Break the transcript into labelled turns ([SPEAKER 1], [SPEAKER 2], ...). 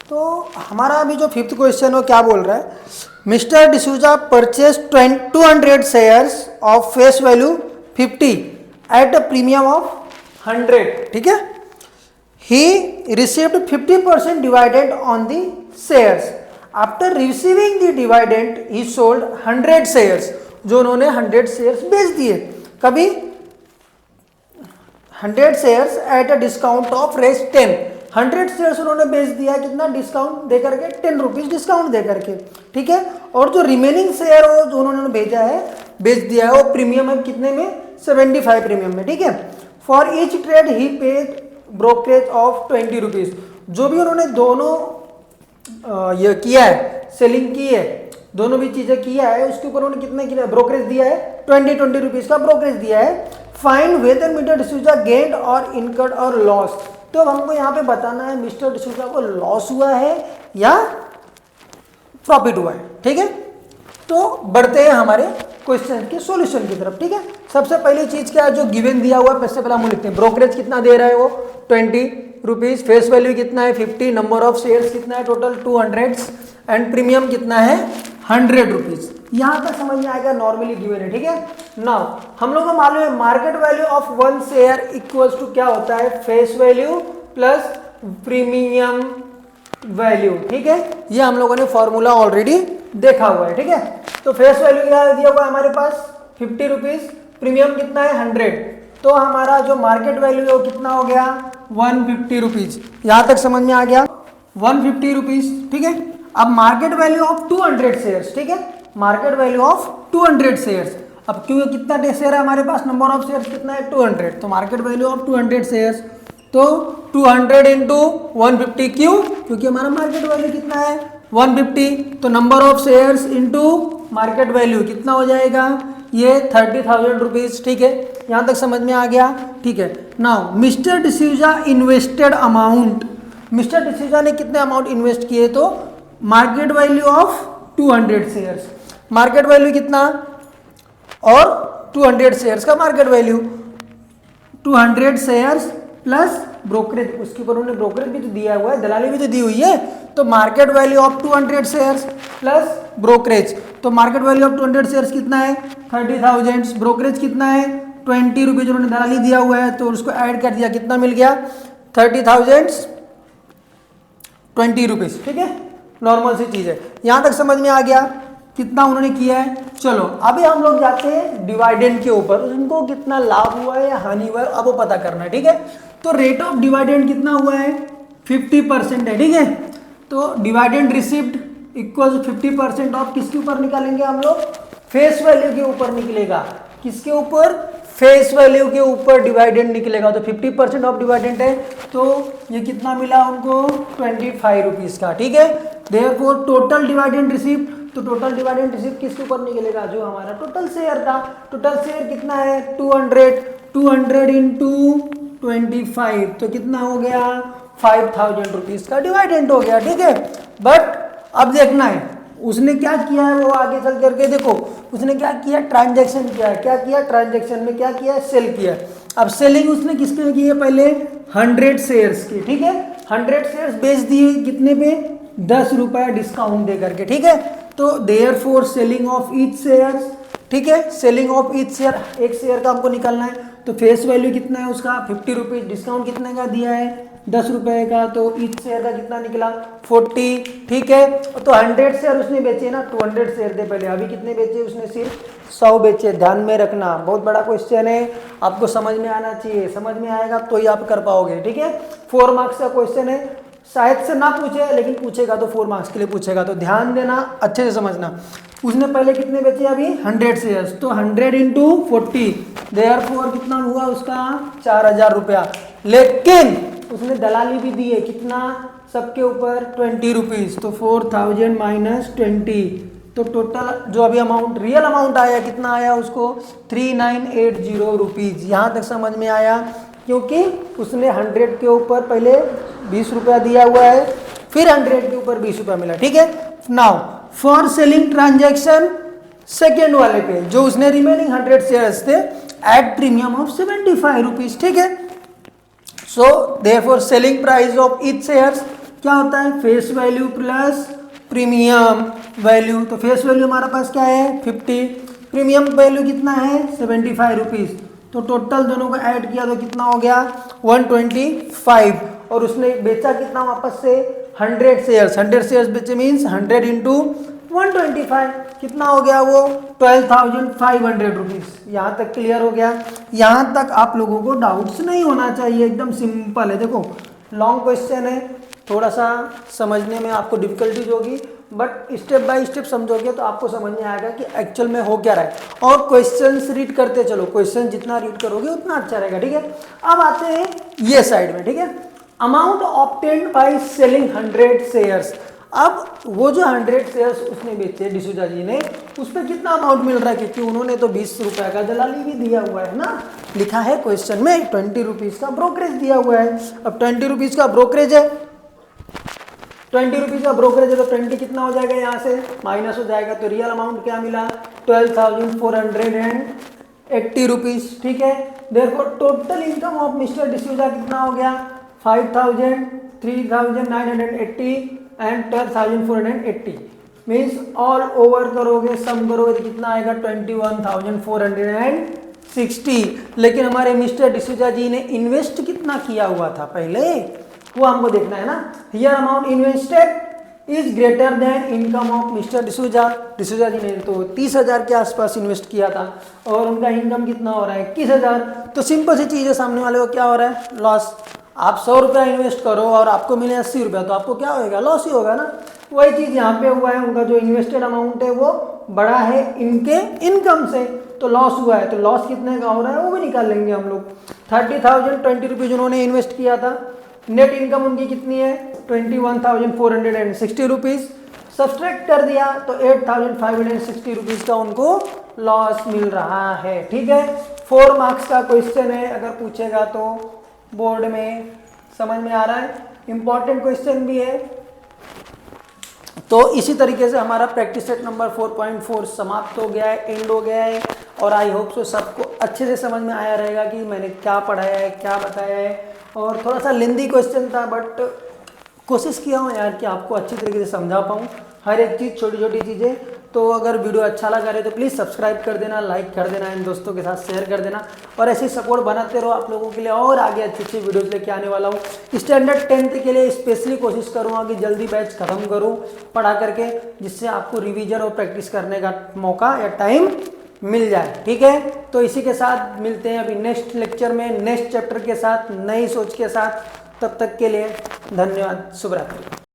[SPEAKER 1] तो हमारा अभी जो फिफ्थ क्वेश्चन वो क्या बोल रहा है, mister D'Souza purchase 200 shares of face value 50 at a premium of 100, ठीक है। He received 50% dividend on the shares. After receiving the dividend he sold 100 shares, जो उन्होंने 100 शेयर्स बेच दिए। कभी 100 shares at a discount of रेस 10, 100 शेयर्स उन्होंने बेच दिया, कितना डिस्काउंट दे करके, 10 रुपीज डिस्काउंट दे करके, ठीक है। और जो रिमेनिंग शेयर हो जो उन्होंने भेजा है, बेच दिया है, वो प्रीमियम है कितने में, 75 प्रीमियम में, ठीक है। For each trade he paid brokerage of 20 rupees. जो भी उन्होंने दोनों ये किया है, सेलिंग की है, दोनों भी चीजें किया है, उसके ऊपर उन्होंने कितने किया ब्रोकरेज दिया है, 20 रुपीज का ब्रोकरेज दिया है। Find weather mister D'Souza gained और इनकर्ड और लॉस। तो हमको यहाँ पे बताना है मिस्टर डिसूजा को लॉस हुआ है या प्रॉफिट हुआ है, ठीक है। तो बढ़ते हैं हमारे क्वेश्चन के सॉल्यूशन की तरफ, ठीक है। सबसे पहली चीज क्या है, जो गिवन दिया हुआ है, सबसे पहले हम लिखते हैं ब्रोकरेज कितना दे रहा है वो 20 रुपीज, फेस वैल्यू कितना है 50, नंबर ऑफ शेयर्स कितना है टोटल 200 एंड प्रीमियम कितना है 100 रुपीज। यहां तक समझ में आएगा, नॉर्मली गिवन है, ठीक है। नाउ हम लोग को मालूम है market value of 1 share equals to क्या होता है, face value plus premium value, ठीक है। ये हम लोगों ने फॉर्मूला ऑलरेडी देखा हुआ है, ठीक है। तो फेस वैल्यू क्या दिया हुआ है हमारे पास 50 रुपीज, प्रीमियम कितना है 100, तो हमारा जो मार्केट वैल्यू है वो कितना हो गया 150 रुपीज। यहां तक समझ में आ गया 150 रुपीज, ठीक है। अब मार्केट वैल्यू ऑफ 200 शेयर्स, ठीक है, मार्केट वैल्यू ऑफ 200 शेयर्स। अब क्यों कितना शेयर है हमारे पास, नंबर ऑफ शेयर्स कितना है 200, तो मार्केट वैल्यू ऑफ 200 शेयर्स, तो 200 इंटू 150, क्यों, क्योंकि हमारा मार्केट वैल्यू कितना है 150, तो number of shares into market value कितना हो जाएगा, ये 30,000 रुपीज, ठीक है। यहां तक समझ में आ गया, ठीक है। Now mister D'Souza invested amount, mister D'Souza ने कितने अमाउंट इन्वेस्ट किए, तो market value of 200 shares, market value कितना, और 200 शेयर्स का market value, 200 shares plus brokerage, उसके ऊपर उन्होंने ब्रोकरेज भी तो दिया हुआ है, दलाली भी तो दी हुई है, तो market value of 200 shares plus brokerage, तो मार्केट वैल्यू ऑफ 200 शेयर्स कितना है 30,000, ब्रोकरेज कितना है 20 रुपीज उन्होंने दलाली दिया हुआ है, तो उसको ऐड कर दिया, कितना मिल गया 30,000 20 रुपीज, ठीक है। नॉर्मल सी चीज है, यहां तक समझ में आ गया कितना उन्होंने किया है। चलो अभी हम लोग जाते हैं डिवाइडेंड के ऊपर, उनको कितना लाभ हुआ है या हानि हुआ है अब वो पता करना है, ठीक है। तो रेट ऑफ डिवाइडेंड कितना हुआ है 50% है, ठीक है। तो डिवाइडेंड रिसिप्ट इक्वल 50% ऑफ किसके ऊपर निकालेंगे हम लोग, फेस वैल्यू के ऊपर निकलेगा, किसके ऊपर, फेस वैल्यू के ऊपर डिवाइडेंड निकलेगा, तो 50% ऑफ डिवाइडेंड है, तो ये कितना मिला उनको 25 रुपीज का, ठीक है। देयरफॉर टोटल डिवाइडेंड रिसिप्ट, तो टोटल डिवाइडेंड रिसिप्ट किसके ऊपर निकलेगा, जो हमारा टोटल शेयर था, टोटल शेयर कितना है 200 इंटू 25, तो कितना हो गया 5,000 रुपीज का डिवाइडेंड हो गया, ठीक है। बट अब देखना है उसने क्या किया है, वो आगे चल करके देखो उसने क्या किया, ट्रांजैक्शन किया है, क्या किया ट्रांजैक्शन में क्या किया, सेल किया। अब सेलिंग उसने किसके की है, पहले 100 शेयर्स की, ठीक है, 100 शेयर्स बेच दिए, कितने पे 10 रुपया डिस्काउंट दे करके, ठीक है। तो therefore selling of each shares, ठीक है, सेलिंग ऑफ ईच शेयर, एक शेयर का हमको निकालना है, तो फेस वैल्यू कितना है उसका 50 रुपीज, डिस्काउंट कितने का दिया है 10 रुपए का, तो ईच शेयर का कितना निकला 40, ठीक है। तो 100 शेयर उसने बेचे ना, 200 शेयर थे पहले, अभी कितने बेचे उसने, सिर्फ 100 बेचे। ध्यान में रखना, बहुत बड़ा क्वेश्चन है, आपको समझ में आना चाहिए, समझ में आएगा तो ही आप कर पाओगे, ठीक है। 4 मार्क्स का क्वेश्चन है, शायद से ना पूछे लेकिन पूछेगा तो 4 मार्क्स के लिए पूछेगा, तो ध्यान देना, अच्छे से समझना। उसने पहले कितने बेचे, अभी 100 शेयर्स, तो 100 इंटू 40, देयरफॉर कितना हुआ उसका 4,000 रुपया, लेकिन उसने दलाली भी दी है, कितना सबके ऊपर 20 रुपीज, तो 4,000 माइनस 20, तो टोटल जो अभी अमाउंट रियल अमाउंट आया कितना आया उसको 3980 रुपीज। यहाँ तक समझ में आया, क्योंकि उसने 100 के ऊपर पहले 20 रुपया दिया हुआ है, फिर 100 के ऊपर 20 रुपया मिला, ठीक है। Now for selling transaction second वाले पे जो उसने रिमेनिंग 100 शेयर्स थे एट प्रीमियम ऑफ 75 रुपीज, ठीक है। So therefore selling price of each shares क्या होता है face value plus premium value. तो फेस वैल्यू हमारे पास क्या है 50, प्रीमियम वैल्यू कितना है 75 रुपीज़। तो टोटल दोनों को ऐड किया तो कितना हो गया 125। और उसने बेचा कितना वापस से 100 शेयर्स, 100 शेयर्स बेचे मीन्स 100 इंटू 125 कितना हो गया वो 12,500 रुपीज़। यहाँ तक क्लियर हो गया। यहाँ तक आप लोगों को डाउट्स नहीं होना चाहिए, एकदम सिंपल है। देखो लॉन्ग क्वेश्चन है, थोड़ा सा समझने में आपको डिफिकल्टीज होगी, बट स्टेप बाय स्टेप समझोगे तो आपको समझ में आएगा कि एक्चुअल में हो क्या रहा है। और क्वेश्चंस रीड करते चलो, क्वेश्चन जितना रीड करोगे उतना अच्छा रहेगा, ठीक है। अब आते हैं ये साइड में, ठीक है। Amount obtained by selling 100 shares. अब वो जो 100 शेयर्स उसने बेचे डिसूजा जी ने, उस पर कितना अमाउंट मिल रहा है, क्योंकि उन्होंने तो 20 रुपए का दलाली भी दिया हुआ है ना, लिखा है क्वेश्चन में 20 रुपीज़ का ब्रोकरेज दिया हुआ है। अब 20 रुपीज़ का ब्रोकरेज है, 20 रुपीज़ का ब्रोकरेज है तो 20 कितना हो जाएगा, यहाँ से माइनस हो जाएगा। तो रियल अमाउंट क्या मिला 12,480 रुपीज़, ठीक है। Therefore total income of mister D'Souza कितना हो गया 5,000, 3,980 एंड 12,480। मीन्स ऑल ओवर करोगे, सम करोगे तो कितना आएगा 21,460। लेकिन हमारे मिस्टर डिसूजा जी ने इन्वेस्ट कितना किया हुआ था पहले, वो हमको देखना है ना। Here amount invested is greater than income of mister D'Souza. D'Souza ji ने तो 30,000 के आसपास इन्वेस्ट किया था और उनका इनकम कितना हो रहा है 21,000। तो सिंपल सी चीज़ है, सामने वाले को क्या हो रहा है लॉस। आप 100 रुपया इन्वेस्ट करो और आपको मिले 80 रुपया, तो आपको क्या होएगा लॉस ही होगा ना। वही चीज़ यहाँ पे हुआ है, उनका जो इन्वेस्टेड अमाउंट है वो बड़ा है इनके इनकम से, तो लॉस हुआ है। तो लॉस कितने का हो रहा है वो भी निकाल लेंगे हम लोग। 30,020 रुपीज़ उन्होंने इन्वेस्ट किया था, नेट इनकम उनकी कितनी है 21,460 रुपीज़। सब्सट्रैक्ट कर दिया तो 8,560 रुपीज़ का उनको लॉस मिल रहा है, ठीक है। 4 मार्क्स का क्वेश्चन है, अगर पूछेगा तो बोर्ड में, समझ में आ रहा है, इंपॉर्टेंट क्वेश्चन भी है। तो इसी तरीके से हमारा प्रैक्टिस सेट नंबर 4.4 समाप्त हो गया है, एंड हो गया है। और आई होप सो सबको अच्छे से समझ में आया रहेगा कि मैंने क्या पढ़ाया है, क्या बताया है। और थोड़ा सा लेंदी क्वेश्चन था, बट कोशिश किया हूँ यार कि आपको अच्छी तरीके से समझा पाऊँ हर एक चीज़, छोटी छोटी चीज़ें। तो अगर वीडियो अच्छा लगा रहे तो प्लीज़ सब्सक्राइब कर देना, लाइक कर देना, इन दोस्तों के साथ शेयर कर देना, और ऐसे सपोर्ट बनाते रहो आप लोगों के लिए। और आगे अच्छी अच्छी वीडियोज़ लेके आने वाला हूँ। स्टैंडर्ड 10th के लिए स्पेशली कोशिश करूँगा कि जल्दी बैच खत्म करूँ पढ़ा करके, जिससे आपको रिवीजन और प्रैक्टिस करने का मौका या टाइम मिल जाए, ठीक है। तो इसी के साथ मिलते हैं अभी नेक्स्ट लेक्चर में, नेक्स्ट चैप्टर के साथ, नई सोच के साथ। तब तक के लिए धन्यवाद, शुभ रात्रि।